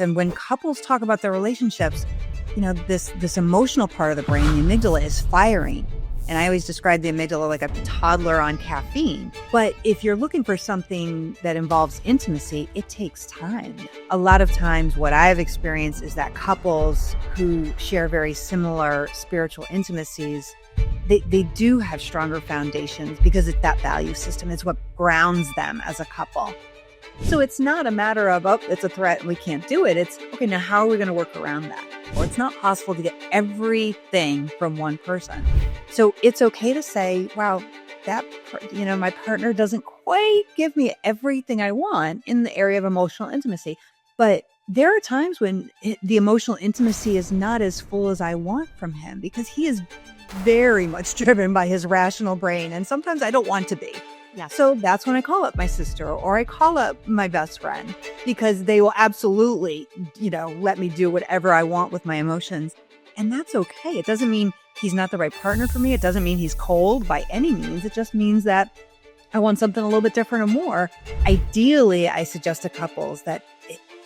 And when couples talk about their relationships, this emotional part of the brain, the amygdala, is firing. And I always describe the amygdala like a toddler on caffeine. But if you're looking for something that involves intimacy, it takes time. A lot of times what I've experienced is that couples who share very similar spiritual intimacies, they do have stronger foundations because it's that value system. It's what grounds them as a couple. So it's not a matter of, it's a threat and we can't do it. It's, okay, now how are we going to work around that? Well, it's not possible to get everything from one person. So it's okay to say, wow, my partner doesn't quite give me everything I want in the area of emotional intimacy. But there are times when the emotional intimacy is not as full as I want from him because he is very much driven by his rational brain. And sometimes I don't want to be. Yeah. So that's when I call up my sister or I call up my best friend because they will absolutely, let me do whatever I want with my emotions. And that's okay. It doesn't mean he's not the right partner for me. It doesn't mean he's cold by any means. It just means that I want something a little bit different or more. Ideally, I suggest to couples that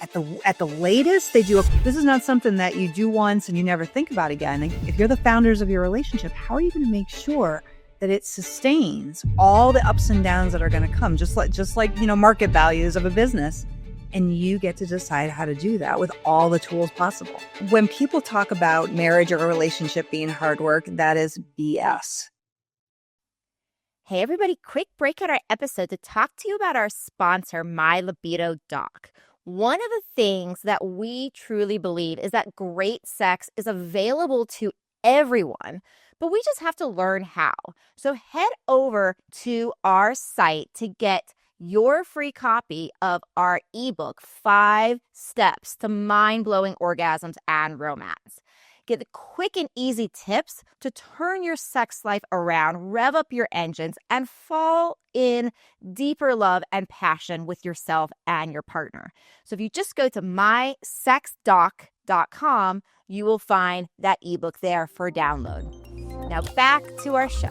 at the latest, this is not something that you do once and you never think about again. If you're the founders of your relationship, how are you going to make sure that it sustains all the ups and downs that are going to come, just like market values of a business. And you get to decide how to do that with all the tools possible. When people talk about marriage or a relationship being hard work, that is BS. Hey everybody, quick break on our episode to talk to you about our sponsor, My Libido Doc. One of the things that we truly believe is that great sex is available to everyone, but we just have to learn how. So head over to our site to get your free copy of our ebook, 5 Steps to Mind-Blowing Orgasms and Romance. Get the quick and easy tips to turn your sex life around, rev up your engines, and fall in deeper love and passion with yourself and your partner. So if you just go to mysexdoc.com, you will find that ebook there for download. Now back to our show.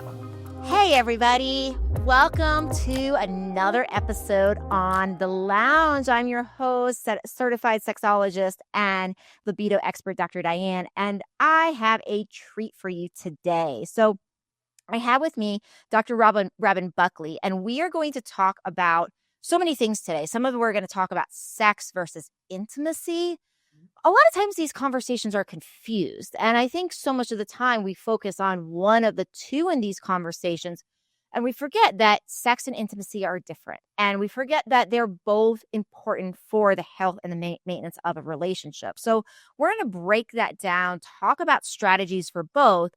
Hey everybody, welcome to another episode on The Lounge. I'm your host, certified sexologist and libido expert, Dr. Diane, and I have a treat for you today. So I have with me Dr. Robin Buckley, and we are going to talk about so many things today. Some of them we're going to talk about sex versus intimacy. A lot of times these conversations are confused. And I think so much of the time we focus on one of the two in these conversations. And we forget that sex and intimacy are different. And we forget that they're both important for the health and the maintenance of a relationship. So we're going to break that down, talk about strategies for both.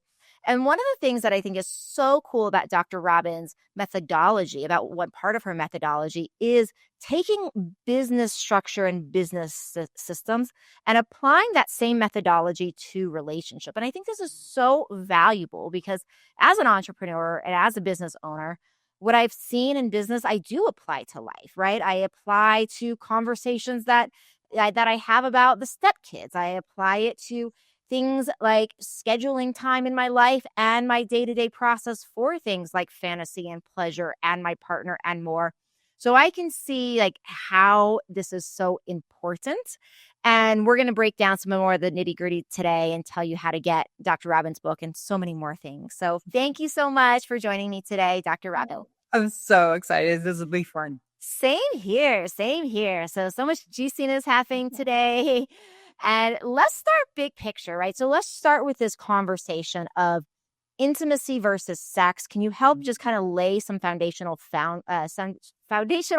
And one of the things that I think is so cool about Dr. Robin's methodology, about one part of her methodology, is taking business structure and business systems and applying that same methodology to relationship. And I think this is so valuable because as an entrepreneur and as a business owner, what I've seen in business, I do apply to life, right? I apply to conversations that I have about the stepkids. I apply it to things like scheduling time in my life and my day-to-day process for things like fantasy and pleasure and my partner and more. So I can see how this is so important. And we're going to break down some more of the nitty-gritty today and tell you how to get Dr. Robin's book and so many more things. So thank you so much for joining me today, Dr. Robin. I'm so excited. This will be fun. Same here. So much juiciness happening today. And let's start big picture, right? So let's start with this conversation of intimacy versus sex. Can you help just kind of lay some foundational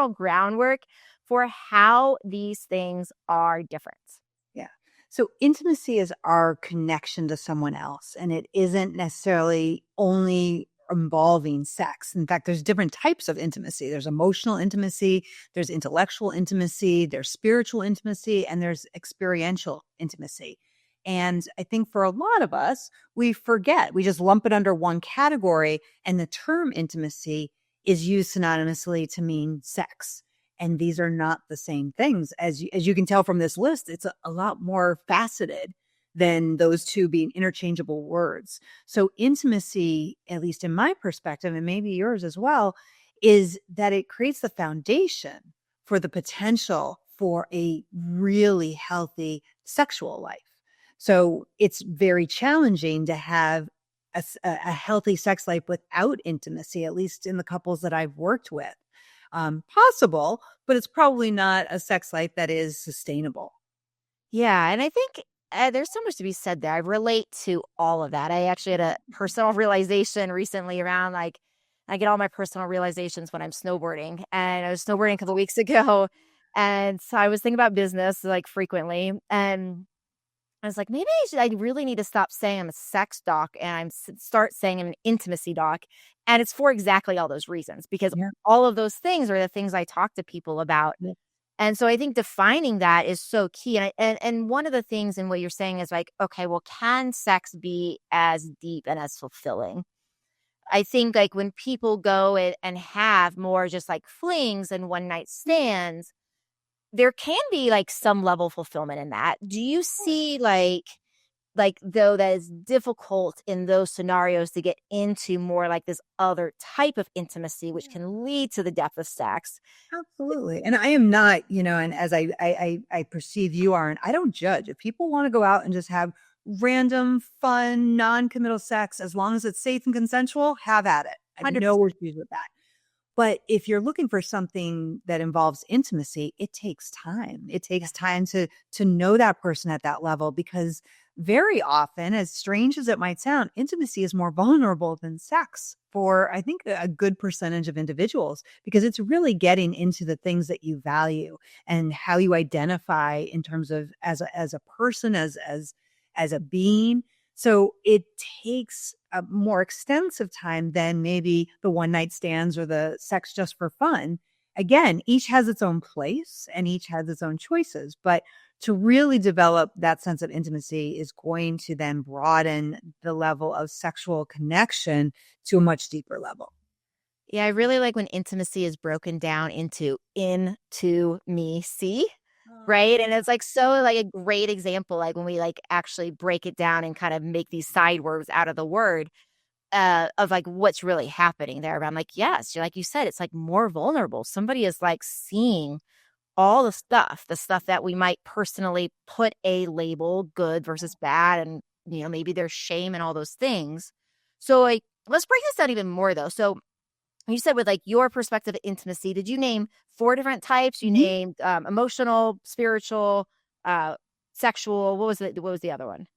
groundwork for how these things are different? Yeah. So intimacy is our connection to someone else, and it isn't necessarily only involving sex. In fact, there's different types of intimacy. There's emotional intimacy, there's intellectual intimacy, there's spiritual intimacy, and there's experiential intimacy. And I think for a lot of us, we forget. We just lump it under one category, and the term intimacy is used synonymously to mean sex. And these are not the same things. As you can tell from this list, it's a lot more faceted than those two being interchangeable words. So intimacy, at least in my perspective, and maybe yours as well, is that it creates the foundation for the potential for a really healthy sexual life. So it's very challenging to have a healthy sex life without intimacy, at least in the couples that I've worked with. Possible, but it's probably not a sex life that is sustainable. Yeah, and I think there's so much to be said there. I relate to all of that. I actually had a personal realization recently around like I get all my personal realizations when I'm snowboarding, and I was snowboarding a couple weeks ago, and so I was thinking about business like frequently, and I was like, maybe I really need to stop saying I'm a sex doc and start saying I'm an intimacy doc, and it's for exactly all those reasons because Yeah. all of those things are the things I talk to people about. Yeah. And so I think defining that is so key. And one of the things in what you're saying is like, okay, well, can sex be as deep and as fulfilling? I think like when people go and have more just like flings and one night stands, there can be like some level of fulfillment in that. Do you see like though that is difficult in those scenarios to get into more like this other type of intimacy, which can lead to the depth of sex? Absolutely. And I am not, and as I perceive you are, and I don't judge. If people want to go out and just have random, fun, non-committal sex, as long as it's safe and consensual, have at it. I have no issues with that. But if you're looking for something that involves intimacy, it takes time. It takes time to know that person at that level, because very often, as strange as it might sound, intimacy is more vulnerable than sex for, I think, a good percentage of individuals, because it's really getting into the things that you value and how you identify in terms of as a person, as a being. So it takes a more extensive time than maybe the one night stands or the sex just for fun. Again, each has its own place and each has its own choices. But to really develop that sense of intimacy is going to then broaden the level of sexual connection to a much deeper level. Yeah, I really like when intimacy is broken down into me, see, right? And it's like so like a great example, like when we like actually break it down and kind of make these side words out of the word of like what's really happening there. But I'm like, yes, like you said, it's like more vulnerable. Somebody is like seeing all the stuff that we might personally put a label good versus bad, and maybe there's shame and all those things. So like let's break this down even more though. So you said with like your perspective of intimacy, did you name 4 different types? You named emotional, spiritual, sexual. What was the other one?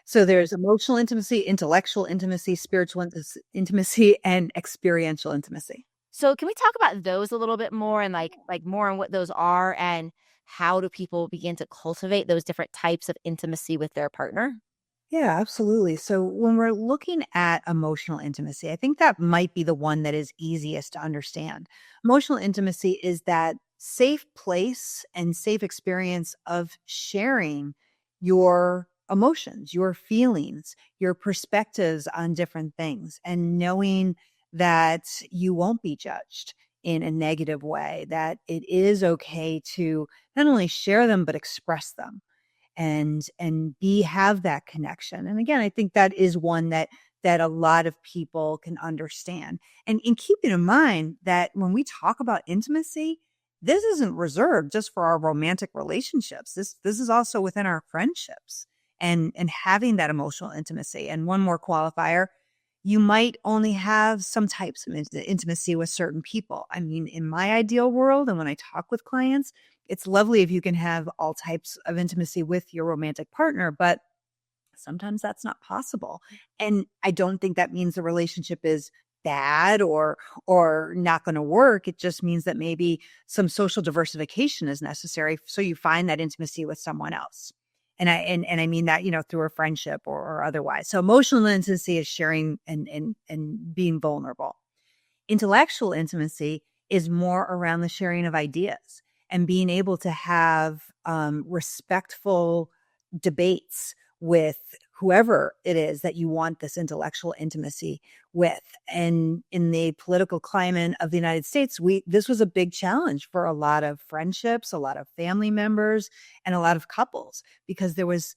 So there's emotional intimacy, intellectual intimacy, spiritual intimacy, and experiential intimacy. So can we talk about those a little bit more and like more on what those are and how do people begin to cultivate those different types of intimacy with their partner? Yeah, absolutely. So when we're looking at emotional intimacy, I think that might be the one that is easiest to understand. Emotional intimacy is that safe place and safe experience of sharing your emotions, your feelings, your perspectives on different things, and knowing that you won't be judged in a negative way, that it is okay to not only share them, but express them and be have that connection. And again, I think that is one that a lot of people can understand. And in keeping in mind that when we talk about intimacy, this isn't reserved just for our romantic relationships. This is also within our friendships and having that emotional intimacy. And one more qualifier, you might only have some types of intimacy with certain people. I mean, in my ideal world, and when I talk with clients, it's lovely if you can have all types of intimacy with your romantic partner, but sometimes that's not possible. And I don't think that means the relationship is bad or not going to work. It just means that maybe some social diversification is necessary so you find that intimacy with someone else. And I mean that, through a friendship or otherwise. So emotional intimacy is sharing and being vulnerable. Intellectual intimacy is more around the sharing of ideas and being able to have respectful debates with whoever it is that you want this intellectual intimacy with. And in the political climate of the United States, this was a big challenge for a lot of friendships, a lot of family members, and a lot of couples, because there was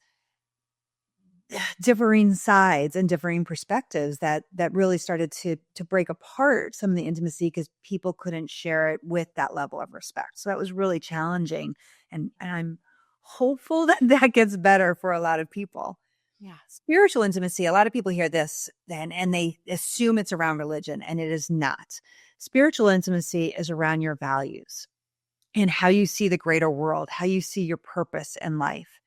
differing sides and differing perspectives that really started to break apart some of the intimacy because people couldn't share it with that level of respect. So that was really challenging. And I'm hopeful that that gets better for a lot of people. Yeah. Spiritual intimacy, a lot of people hear this and they assume it's around religion, and it is not. Spiritual intimacy is around your values and how you see the greater world, how you see your purpose in life,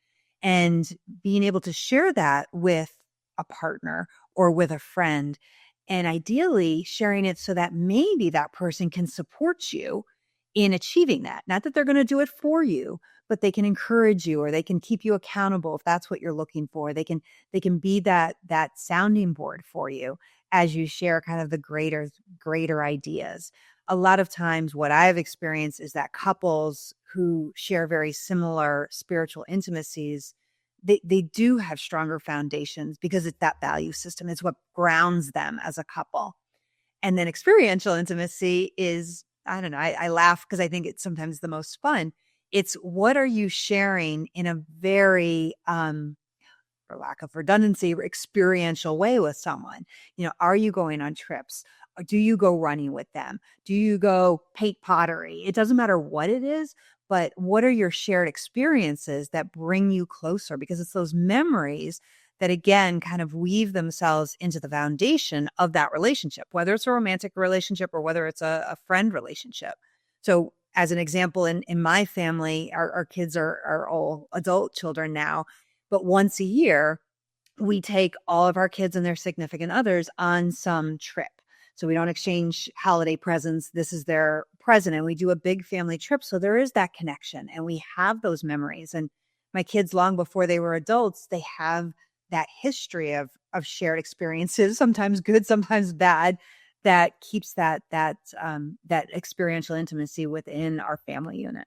and being able to share that with a partner or with a friend. And ideally, sharing it so that maybe that person can support you in achieving that. Not that they're going to do it for you, but they can encourage you or they can keep you accountable if that's what you're looking for. They can be that sounding board for you as you share kind of the greater ideas. A lot of times what I've experienced is that couples who share very similar spiritual intimacies, they do have stronger foundations because it's that value system. It's what grounds them as a couple. And then experiential intimacy is, I don't know, I laugh because I think it's sometimes the most fun. It's what are you sharing in a very, for lack of redundancy, experiential way with someone. Are you going on trips? Or do you go running with them? Do you go paint pottery? It doesn't matter what it is, but what are your shared experiences that bring you closer? Because it's those memories that, again, kind of weave themselves into the foundation of that relationship, whether it's a romantic relationship or whether it's a friend relationship. So as an example, in my family, our kids are all adult children now, but once a year, we take all of our kids and their significant others on some trip. So we don't exchange holiday presents. This is their present. And we do a big family trip. So there is that connection and we have those memories. And my kids, long before they were adults, they have that history of shared experiences, sometimes good, sometimes bad, that keeps that experiential intimacy within our family unit.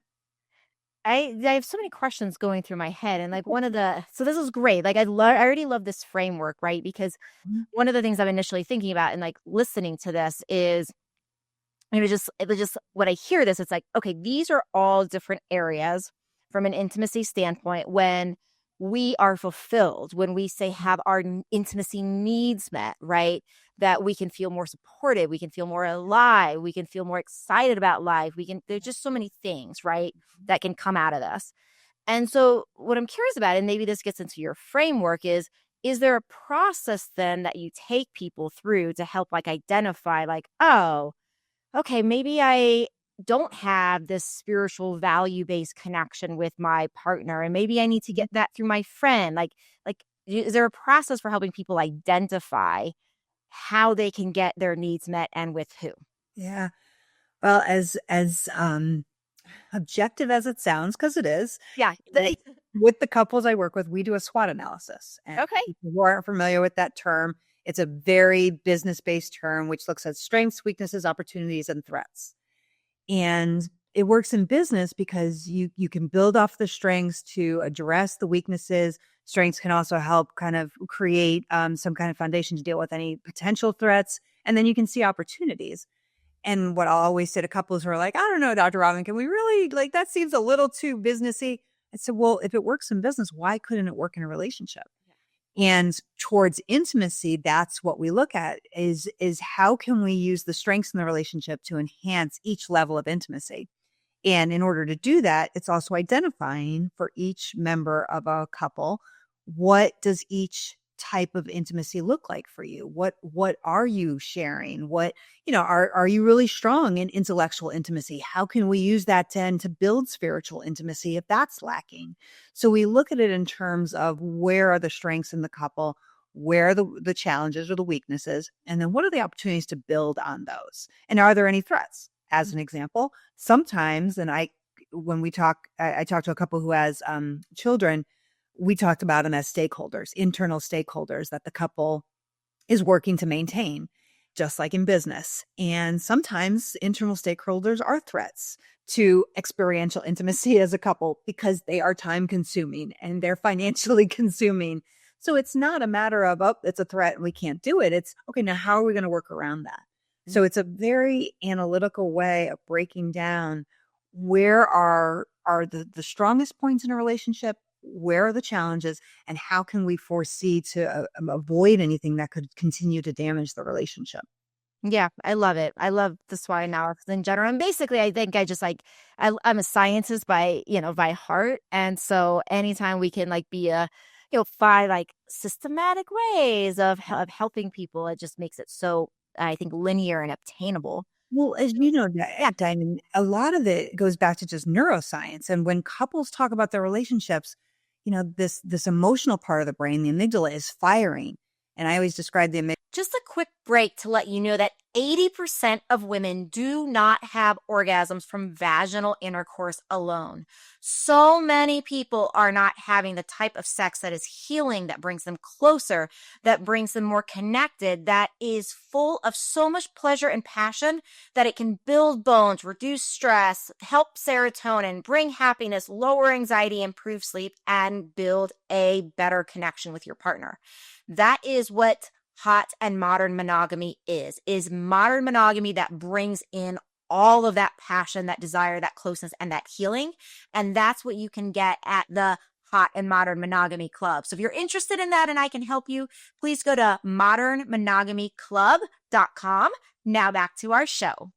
I have so many questions going through my head, and like so this is great. Like I already love this framework, right? Because Mhm. one of the things I'm initially thinking about and like listening to this is it was just when I hear this, it's like, okay, these are all different areas from an intimacy standpoint when we are fulfilled, when we say have our intimacy needs met, right? That we can feel more supported, we can feel more alive, we can feel more excited about life. There's just so many things, right, that can come out of this. And so what I'm curious about, and maybe this gets into your framework, is there a process then that you take people through to help like identify like, oh, okay, maybe I don't have this spiritual value-based connection with my partner, and maybe I need to get that through my friend. Is there a process for helping people identify how they can get their needs met and with who? Yeah. Well, as objective as it sounds, because it is, Yeah. with the couples I work with, we do a SWOT analysis. And Okay. people who aren't familiar with that term, it's a very business-based term, which looks at strengths, weaknesses, opportunities, and threats. And it works in business because you can build off the strengths to address the weaknesses. Strengths can also help kind of create some kind of foundation to deal with any potential threats. And then you can see opportunities. And what I'll always say to couples who are like, I don't know, Dr. Robin, can we really, like, that seems a little too businessy. I said, well, if it works in business, why couldn't it work in a relationship? And towards intimacy, that's what we look at is how can we use the strengths in the relationship to enhance each level of intimacy? And in order to do that, it's also identifying for each member of a couple, what does each type of intimacy look like for you? What are you sharing? Are you really strong in intellectual intimacy? How can we use that to build spiritual intimacy if that's lacking? So we look at it in terms of where are the strengths in the couple, where are the challenges or the weaknesses, and then what are the opportunities to build on those? And are there any threats? As an example, sometimes, when we talk, I talked to a couple who has children. We talked about them as stakeholders, internal stakeholders that the couple is working to maintain, just like in business. And sometimes internal stakeholders are threats to experiential intimacy as a couple because they are time consuming and they're financially consuming. So it's not a matter of, oh, it's a threat and we can't do it. It's, okay, now how are we going to work around that? So it's a very analytical way of breaking down where are the strongest points in a relationship where are the challenges and how can we foresee to avoid anything that could continue to damage the relationship. Yeah, I love it. I love the SWOT analysis in general. And basically, I think I just like I'm a scientist by heart, and so anytime we can like be find like systematic ways of helping people, it just makes it so I think linear and obtainable. Well, as you know, Yeah, Diamond, a lot of it goes back to just neuroscience. And when couples talk about their relationships, this emotional part of the brain, the amygdala, is firing. And I always describe the amygdala. just a quick break to let you know that 80% of women do not have orgasms from vaginal intercourse alone. So many people are not having the type of sex that is healing, that brings them closer, that brings them more connected, that is full of so much pleasure and passion that it can build bones, reduce stress, help serotonin, bring happiness, lower anxiety, improve sleep, and build a better connection with your partner. That is what hot and modern monogamy is modern monogamy that brings in all of that passion, that desire, that closeness, and that healing. And that's what you can get at the Hot and Modern Monogamy Club. So if you're interested in that and I can help you, please go to modernmonogamyclub.com. Now back to our show.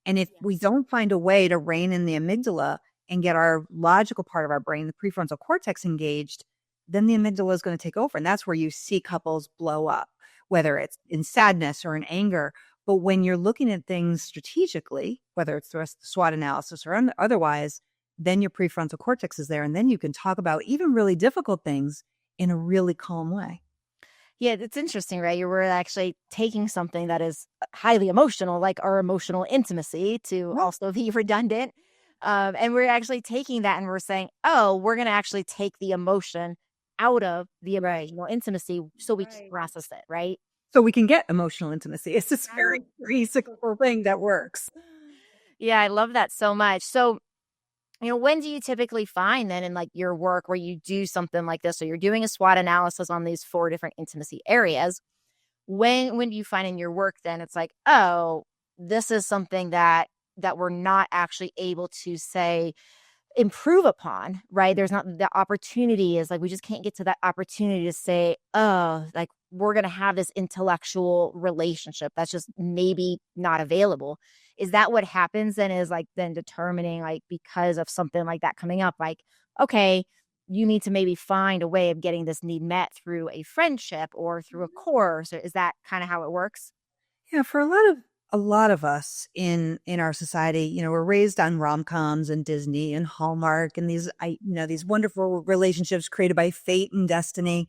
And if we don't find a way to rein in the amygdala and get our logical part of our brain, the prefrontal cortex, engaged, then the amygdala is going to take over. And that's where you see couples blow up, whether it's in sadness or in anger. But when you're looking at things strategically, whether it's the SWOT analysis or otherwise, then your prefrontal cortex is there. And then you can talk about even really difficult things in a really calm way. Yeah, it's interesting, right? You were actually taking something that is highly emotional, like our emotional intimacy, to also be redundant. And we're actually taking that and we're saying, oh, we're going to actually take the emotion out of the emotional intimacy so we can process it, right? So we can get emotional intimacy. It's this very cyclical thing that works. Yeah, I love that so much. So, when do you typically find then in like your work where you do something like this? So you're doing a SWOT analysis on these 4 different intimacy areas. When do you find in your work then it's like, oh, this is something that we're not actually able to say improve upon, right? There's not the opportunity is like, we just can't get to that opportunity to say, oh, like we're going to have this intellectual relationship that's just maybe not available. Is that what happens then is like then determining like because of something like that coming up, like, okay, you need to maybe find a way of getting this need met through a friendship or through a course. Or is that kind of how it works? Yeah, for a lot of us in our society, we're raised on rom-coms and Disney and Hallmark and these wonderful relationships created by fate and destiny.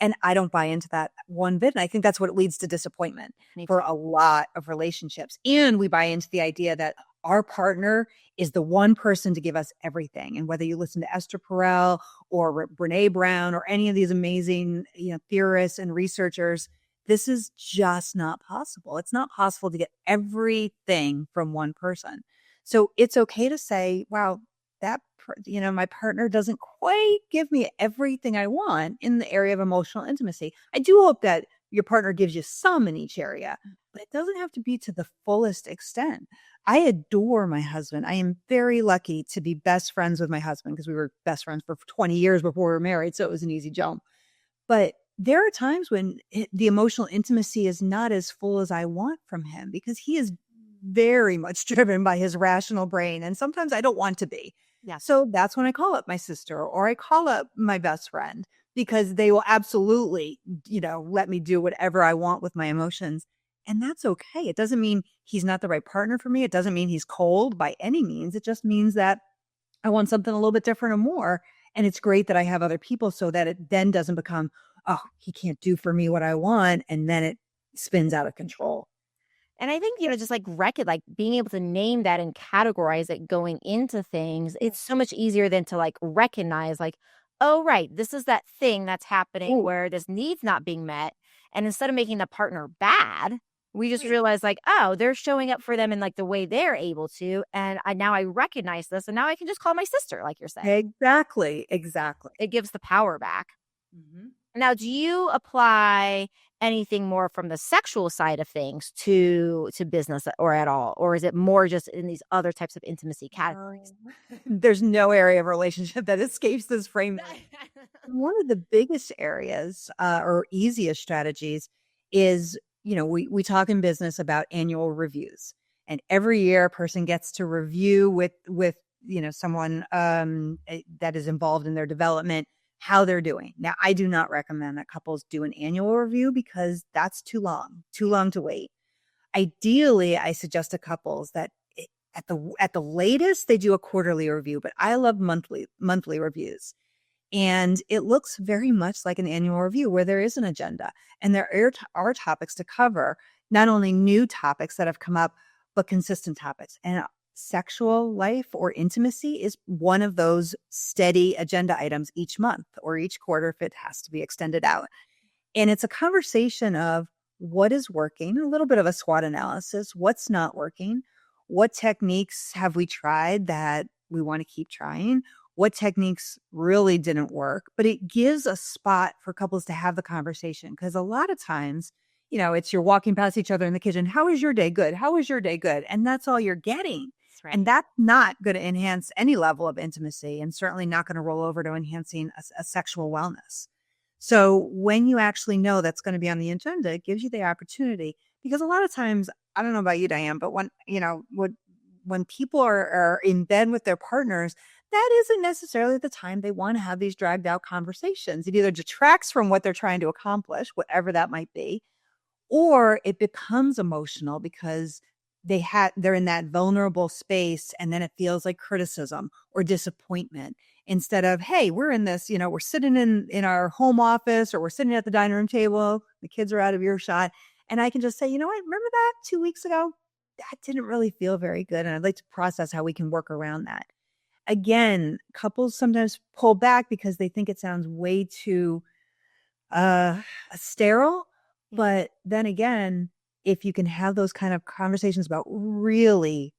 And I don't buy into that one bit. And I think that's what leads to disappointment for a lot of relationships. And we buy into the idea that our partner is the one person to give us everything. And whether you listen to Esther Perel or Brene Brown or any of these amazing, theorists and researchers, this is just not possible. It's not possible to get everything from one person. So it's okay to say, wow, my partner doesn't quite give me everything I want in the area of emotional intimacy. I do hope that your partner gives you some in each area, but it doesn't have to be to the fullest extent. I adore my husband. I am very lucky to be best friends with my husband because we were best friends for 20 years before we were married. So it was an easy jump. But there are times when the emotional intimacy is not as full as I want from him because he is very much driven by his rational brain. And sometimes I don't want to be. Yeah. So that's when I call up my sister or I call up my best friend because they will absolutely, let me do whatever I want with my emotions. And that's okay. It doesn't mean he's not the right partner for me. It doesn't mean he's cold by any means. It just means that I want something a little bit different or more. And it's great that I have other people so that it then doesn't become, oh, he can't do for me what I want. And then it spins out of control. And I think, just like being able to name that and categorize it going into things, it's so much easier than to like recognize like, oh, right, this is that thing that's happening where this need's not being met. And instead of making the partner bad, we just realize like, oh, they're showing up for them in like the way they're able to. And now I recognize this and now I can just call my sister, like you're saying. Exactly. It gives the power back. Mm-hmm. Now, do you apply anything more from the sexual side of things to business or at all? Or is it more just in these other types of intimacy categories? There's no area of relationship that escapes this framework. One of the biggest areas or easiest strategies is, we talk in business about annual reviews. And every year a person gets to review with someone that is involved in their development, how they're doing. Now, I do not recommend that couples do an annual review because that's too long to wait. Ideally, I suggest to couples that at the latest they do a quarterly review, but I love monthly reviews. And it looks very much like an annual review where there is an agenda and there are topics to cover, not only new topics that have come up, but consistent topics. And sexual life or intimacy is one of those steady agenda items each month or each quarter if it has to be extended out. And it's a conversation of what is working, a little bit of a SWOT analysis, what's not working, what techniques have we tried that we want to keep trying, what techniques really didn't work. But it gives a spot for couples to have the conversation because a lot of times, it's you're walking past each other in the kitchen. How was your day? Good. How was your day? Good. And that's all you're getting. Right. And that's not going to enhance any level of intimacy and certainly not going to roll over to enhancing a sexual wellness. So when you actually know that's going to be on the agenda, it gives you the opportunity because a lot of times, I don't know about you, Diane, but when people are in bed with their partners, that isn't necessarily the time they want to have these dragged out conversations. It either detracts from what they're trying to accomplish, whatever that might be, or it becomes emotional because they're in that vulnerable space and then it feels like criticism or disappointment instead of, hey, we're in this, we're sitting in our home office or we're sitting at the dining room table, the kids are out of earshot. And I can just say, I remember that 2 weeks ago, that didn't really feel very good. And I'd like to process how we can work around that. Again, couples sometimes pull back because they think it sounds way too sterile. But then again, if you can have those kind of conversations about really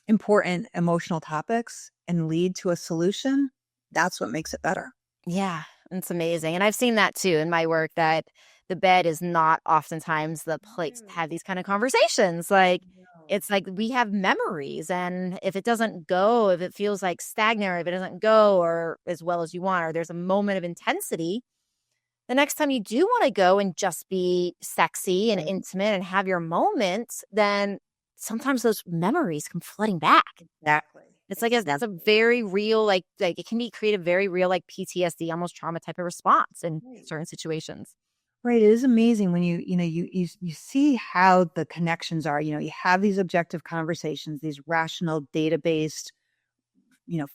important emotional topics and lead to a solution, that's what makes it better. Yeah, it's amazing. And I've seen that too in my work that the bed is not oftentimes the place to have these kind of conversations. Like, it's like we have memories, and if it doesn't go, if it feels like stagnant, or if it doesn't go or as well as you want, or there's a moment of intensity, the next time you do want to go and just be sexy and intimate and have your moments, then sometimes those memories come flooding back. Exactly. It's like that's a very real, like it can create a very real, like PTSD, almost trauma type of response in certain situations. Right. It is amazing when you see how the connections are. You have these objective conversations, these rational, data-based,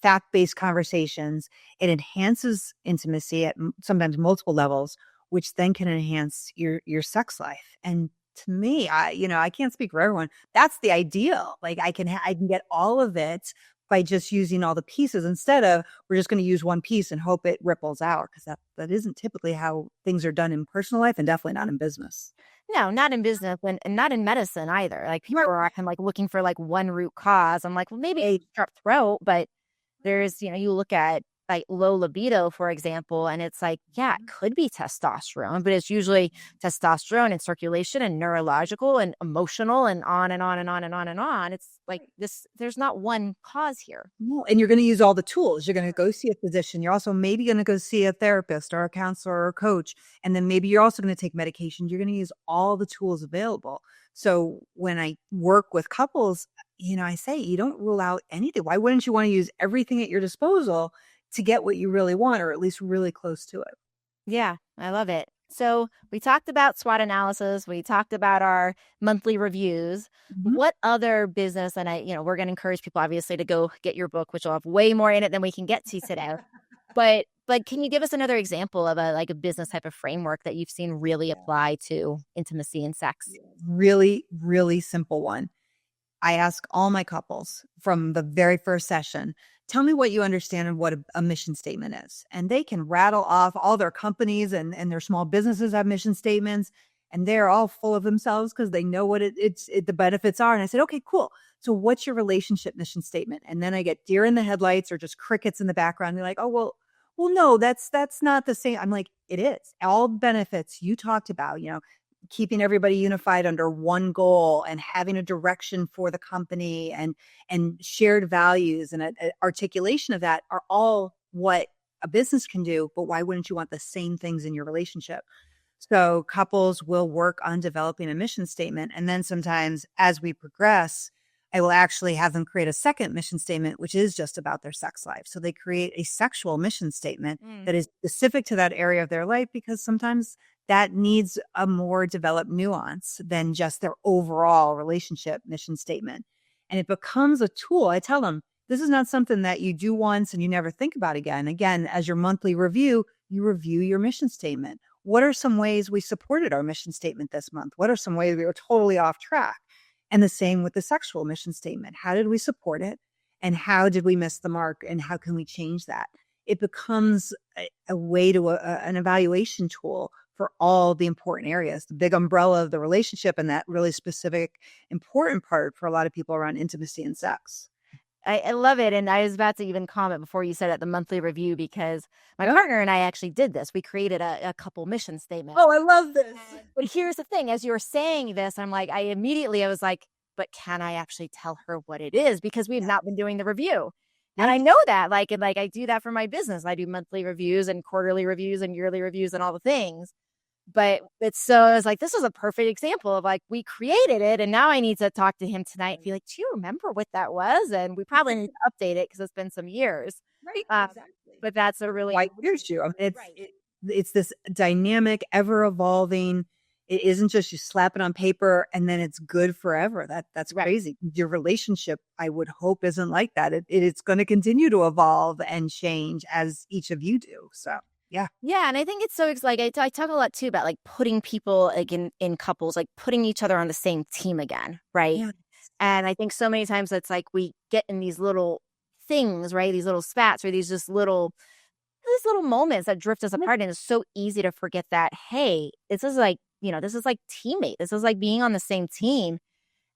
fact-based conversations. It enhances intimacy at sometimes multiple levels, which then can enhance your sex life. And to me, I can't speak for everyone. That's the ideal. Like I can get all of it by just using all the pieces instead of we're just going to use one piece and hope it ripples out, because that isn't typically how things are done in personal life and definitely not in business. No, not in business and not in medicine either. Like people are often like looking for like one root cause. I'm like, well, maybe it's strep throat, but there's, you look at like low libido, for example, and it's like, yeah, it could be testosterone, but it's usually testosterone and circulation and neurological and emotional and on and on and on and on and on. It's like this, there's not one cause here. No, and you're going to use all the tools. You're going to go see a physician. You're also maybe going to go see a therapist or a counselor or a coach. And then maybe you're also going to take medication. You're going to use all the tools available. So when I work with couples, I say, you don't rule out anything. Why wouldn't you want to use everything at your disposal to get what you really want, or at least really close to it? Yeah, I love it. So we talked about SWOT analysis. We talked about our monthly reviews. Mm-hmm. What other business, and we're going to encourage people obviously to go get your book, which will have way more in it than we can get to today. But can you give us another example of a business type of framework that you've seen really apply to intimacy and sex? Really, really simple one. I ask all my couples from the very first session, tell me what you understand and what a mission statement is. And they can rattle off all their companies and their small businesses have mission statements, and they're all full of themselves because they know what the benefits are. And I said, okay, cool. So what's your relationship mission statement? And then I get deer in the headlights or just crickets in the background. They're like, oh, well, no, that's not the same. I'm like, it is. All the benefits you talked about, keeping everybody unified under one goal and having a direction for the company and shared values and a articulation of that are all what a business can do. But why wouldn't you want the same things in your relationship? So couples will work on developing a mission statement. And then sometimes as we progress, I will actually have them create a second mission statement, which is just about their sex life. So they create a sexual mission statement that is specific to that area of their life, because sometimes that needs a more developed nuance than just their overall relationship mission statement. And it becomes a tool. I tell them, this is not something that you do once and you never think about again. Again, as your monthly review, you review your mission statement. What are some ways we supported our mission statement this month? What are some ways we were totally off track? And the same with the sexual mission statement. How did we support it? And how did we miss the mark? And how can we change that? It becomes a way to an evaluation tool for all the important areas, the big umbrella of the relationship, and that really specific, important part for a lot of people around intimacy and sex. I love it. And I was about to even comment before you said at the monthly review, because my partner and I actually did this. We created a couple mission statement. Oh, I love this. But here's the thing. As you were saying this, I was like, but can I actually tell her what it is? Because we've not been doing the review. And I know that, and I do that for my business. I do monthly reviews and quarterly reviews and yearly reviews and all the things. But I was like, this is a perfect example of we created it. And now I need to talk to him tonight and be like, do you remember what that was? And we probably need to update it because it's been some years. Right. Exactly. But that's a really white years you. I mean, it's this dynamic, ever evolving. It isn't just you slap it on paper and then it's good forever. That's crazy. Your relationship, I would hope, isn't like that. It's going to continue to evolve and change as each of you do. So. Yeah. Yeah. And I think it's so I talk a lot too about putting people in couples, putting each other on the same team again. Right. Yeah. And I think so many times it's we get in these little things, right? These little spats or these little moments that drift us apart. And it's so easy to forget that, hey, this is this is teammate. This is being on the same team.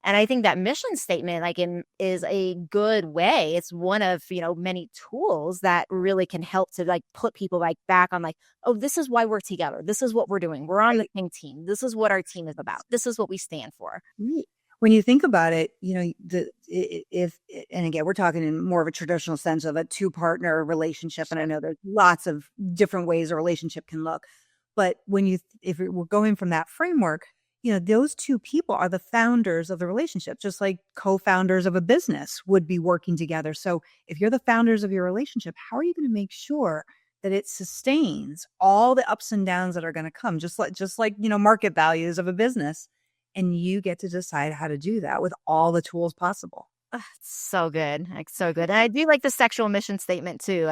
And I think that mission statement is a good way. It's one of, many tools that really can help to put people back on oh, this is why we're together. This is what we're doing. We're on the same team. This is what our team is about. This is what we stand for. When you think about it, and again, we're talking in more of a traditional sense of a two-partner relationship. And I know there's lots of different ways a relationship can look. But if we're going from that framework, those two people are the founders of the relationship, just like co-founders of a business would be working together. So if you're the founders of your relationship, how are you going to make sure that it sustains all the ups and downs that are going to come, just like market values of a business? And you get to decide how to do that with all the tools possible. So good. So good. And I do like the sexual mission statement too.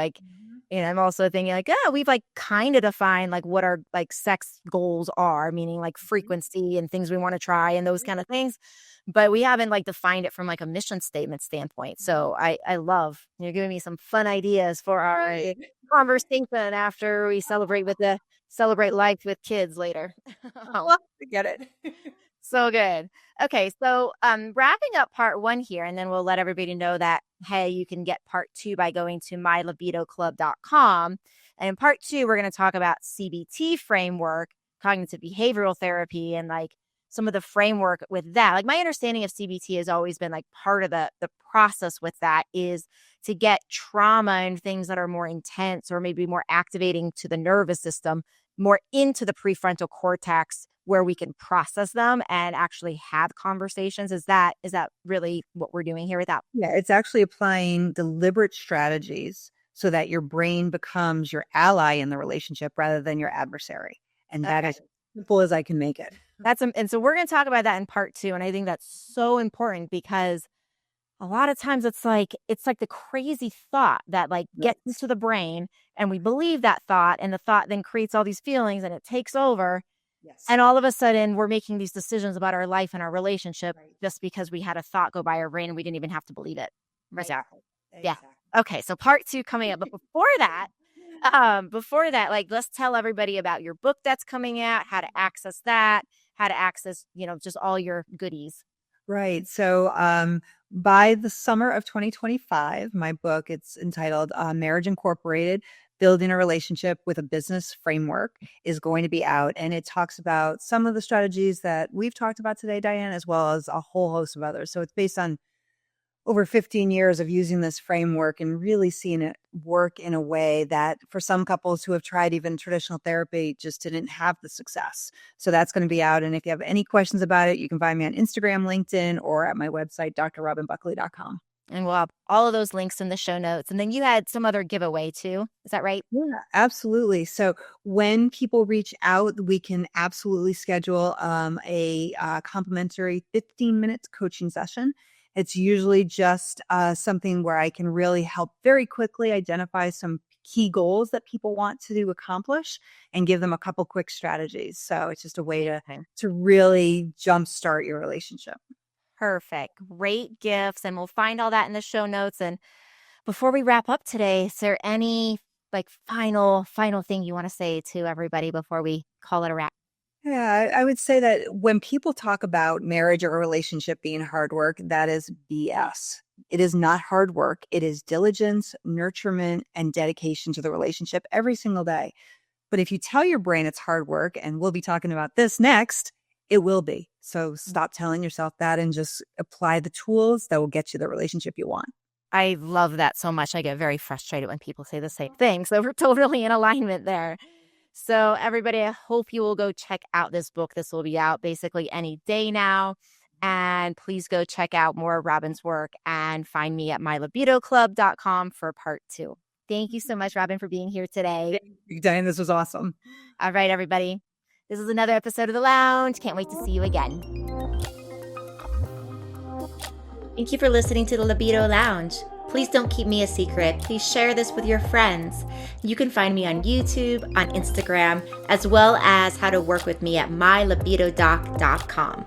And I'm also thinking we've kind of defined what our sex goals are, meaning frequency and things we want to try and those kind of things. But we haven't defined it from a mission statement standpoint. So I love you're giving me some fun ideas for our conversation after we celebrate life with kids later. Well, get it. So good. Okay. So wrapping up part 1 here, and then we'll let everybody know that, hey, you can get part 2 by going to mylibidoclub.com. And in part 2, we're going to talk about CBT framework, cognitive behavioral therapy, and some of the framework with that. My understanding of CBT has always been part of the process with that is to get trauma and things that are more intense or maybe more activating to the nervous system, more into the prefrontal cortex, where we can process them and actually have conversations. Is that really what we're doing here with that? Yeah, it's actually applying deliberate strategies so that your brain becomes your ally in the relationship rather than your adversary. And that is as simple as I can make it. And so we're going to talk about that in part 2. And I think that's so important because a lot of times it's the crazy thought that gets into the brain and we believe that thought, and the thought then creates all these feelings and it takes over. Yes. And all of a sudden we're making these decisions about our life and our relationship just because we had a thought go by our brain and we didn't even have to believe it. Exactly. Yeah. Okay. So part 2 coming up. But before that, let's tell everybody about your book that's coming out, how to access that, how to access, just all your goodies. Right. So by the summer of 2025, my book, it's entitled Marriage Incorporated, Building a Relationship with a Business Framework is going to be out. And it talks about some of the strategies that we've talked about today, Diane, as well as a whole host of others. So it's based on over 15 years of using this framework and really seeing it work in a way that for some couples who have tried even traditional therapy just didn't have the success. So that's going to be out. And if you have any questions about it, you can find me on Instagram, LinkedIn, or at my website, drrobinbuckley.com. And we'll have all of those links in the show notes. And then you had some other giveaway too. Is that right? Yeah, absolutely. So when people reach out, we can absolutely schedule a complimentary 15 minutes coaching session. It's usually just something where I can really help very quickly identify some key goals that people want to accomplish and give them a couple quick strategies. So it's just a way to really jumpstart your relationship. Perfect. Great gifts. And we'll find all that in the show notes. And before we wrap up today, is there any final thing you want to say to everybody before we call it a wrap? Yeah, I would say that when people talk about marriage or a relationship being hard work, that is BS. It is not hard work. It is diligence, nurturement, and dedication to the relationship every single day. But if you tell your brain it's hard work, and we'll be talking about this next, it will be. So stop telling yourself that and just apply the tools that will get you the relationship you want. I love that so much. I get very frustrated when people say the same thing. So we're totally in alignment there. So everybody, I hope you will go check out this book. This will be out basically any day now. And please go check out more of Robin's work and find me at mylibidoclub.com for part 2. Thank you so much, Robin, for being here today. Diane, this was awesome. All right, everybody. This is another episode of The Lounge. Can't wait to see you again. Thank you for listening to the Libido Lounge. Please don't keep me a secret. Please share this with your friends. You can find me on YouTube, on Instagram, as well as how to work with me at mylibidodoc.com.